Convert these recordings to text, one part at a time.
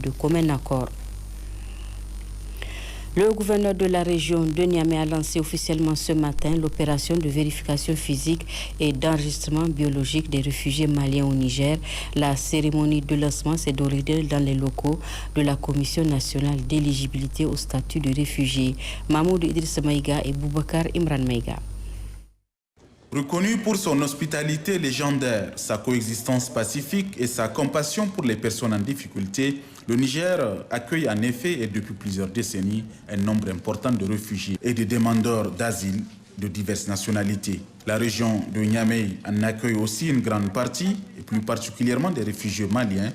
de commun accord. Le gouverneur de la région de Niamey a lancé officiellement ce matin l'opération de vérification physique et d'enregistrement biologique des réfugiés maliens au Niger. La cérémonie de lancement s'est déroulée dans les locaux de la Commission nationale d'éligibilité au statut de réfugié. Mahmoud Idriss Maïga et Boubacar Imran Maïga. Reconnu pour son hospitalité légendaire, sa coexistence pacifique et sa compassion pour les personnes en difficulté, le Niger accueille en effet et depuis plusieurs décennies un nombre important de réfugiés et de demandeurs d'asile de diverses nationalités. La région de Niamey en accueille aussi une grande partie, et plus particulièrement des réfugiés maliens.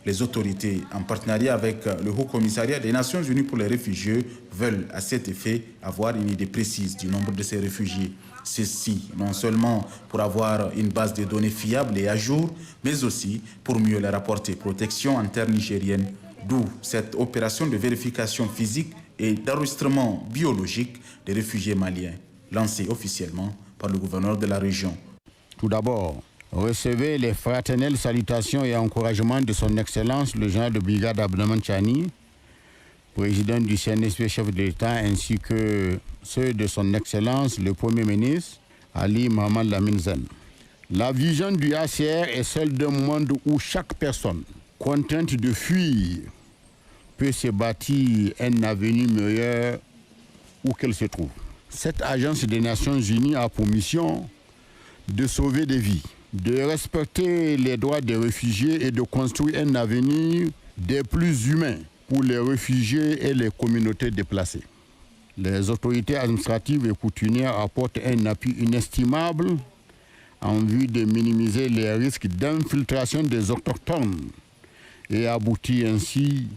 Les autorités, en partenariat avec le Haut Commissariat des Nations Unies pour les réfugiés, veulent à cet effet avoir une idée précise du nombre de ces réfugiés. Ceci, non seulement pour avoir une base de données fiable et à jour, mais aussi pour mieux leur apporter protection en terre nigérienne. D'où cette opération de vérification physique et d'enregistrement biologique des réfugiés maliens, lancée officiellement par le gouverneur de la région. Tout d'abord, recevez les fraternelles salutations et encouragements de son Excellence le général de brigade Abdelrahmane Tchani, président du CNSP, chef de l'État, ainsi que ceux de son Excellence le Premier ministre Ali Mohamed Lamine Zen. La vision du HCR est celle d'un monde où chaque personne contrainte de fuir peut se bâtir un avenir meilleur où qu'elle se trouve. Cette agence des Nations Unies a pour mission de sauver des vies, de respecter les droits des réfugiés et de construire un avenir des plus humains pour les réfugiés et les communautés déplacées. Les autorités administratives et coutumières apportent un appui inestimable en vue de minimiser les risques d'infiltration des autochtones et aboutir ainsi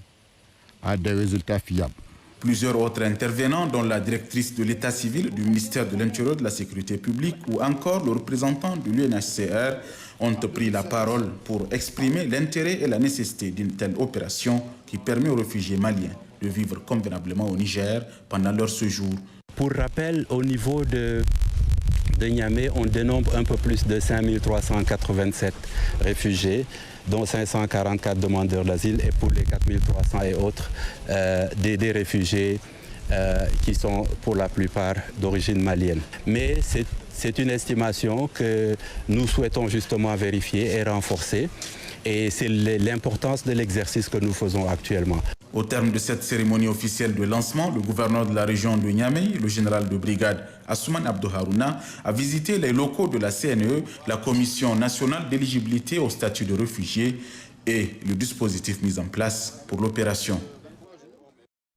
à des résultats fiables. Plusieurs autres intervenants, dont la directrice de l'état civil du ministère de l'Intérieur et de la Sécurité publique ou encore le représentant de l'UNHCR, ont pris la parole pour exprimer l'intérêt et la nécessité d'une telle opération qui permet aux réfugiés maliens de vivre convenablement au Niger pendant leur séjour. Pour rappel, au niveau de Niamey, on dénombre un peu plus de 5387 réfugiés, dont 544 demandeurs d'asile, et pour les 4300 et autres, des réfugiés qui sont pour la plupart d'origine malienne. Mais c'est une estimation que nous souhaitons justement vérifier et renforcer, et c'est l'importance de l'exercice que nous faisons actuellement. Au terme de cette cérémonie officielle de lancement, le gouverneur de la région de Niamey, le général de brigade Assouman Abdou Harouna, a visité les locaux de la CNE, la Commission nationale d'éligibilité au statut de réfugié et le dispositif mis en place pour l'opération.